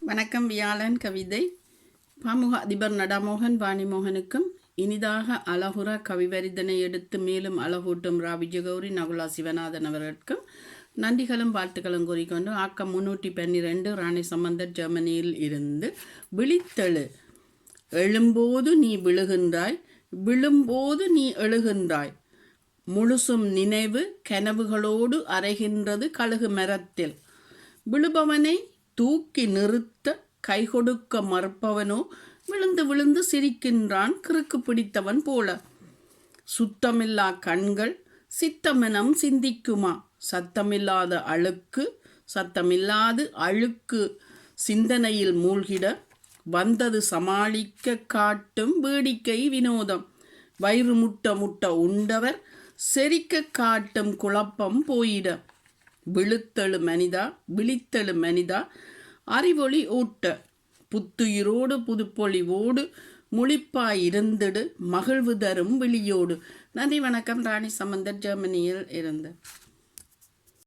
வணக்கம். வியாழன் கவிதை. பாமுக அதிபர் நடாமோகன் வாணிமோகனுக்கும் இனிதாக அழகுற கவிவரிதனை எடுத்து மேலும் அழகூட்டும் ரா விஜயகௌரி நகுலா சிவநாதன் அவர்களுக்கும் நன்றிகளும் வாழ்த்துக்களும் கூறிக்கொண்டு ஆக்கம் 312 ராணி சம்பந்தர் ஜெர்மனியில் இருந்து விழித்தெழு, எழும்போது நீ விழுகின்றாய், விழும்போது நீ எழுகின்றாய், முழுசும் நினைவு கனவுகளோடு அறைகின்றது கழுகு மரத்தில். விழுபவனை தூக்கி நிறுத்த கை கொடுக்க மறுப்பவனோ விழுந்து விழுந்து சிரிக்கின்றான் கிறுக்கு பிடித்தவன் போல. சுத்தமில்லா கண்கள் சித்தமனம் சிந்திக்குமா? சத்தமில்லாத அழுக்கு சிந்தனையில் மூழ்கிட வந்தது சமாளிக்க காட்டும் வேடிக்கை வினோதம். வயிறு முட்ட உண்டவர் செரிக்க காட்டும் குழப்பம் போயிட. விழித்தெழு மனிதா, அறிவொளி ஊட்ட, புத்துயிரோடு புதுப்பொழிவோடு முழிப்பாயிருந்திடு, மகிழ்வு தரும் விழியோடு. நன்றி, வணக்கம். ராணி சம்பந்தர், ஜெர்மனியில் இருந்து.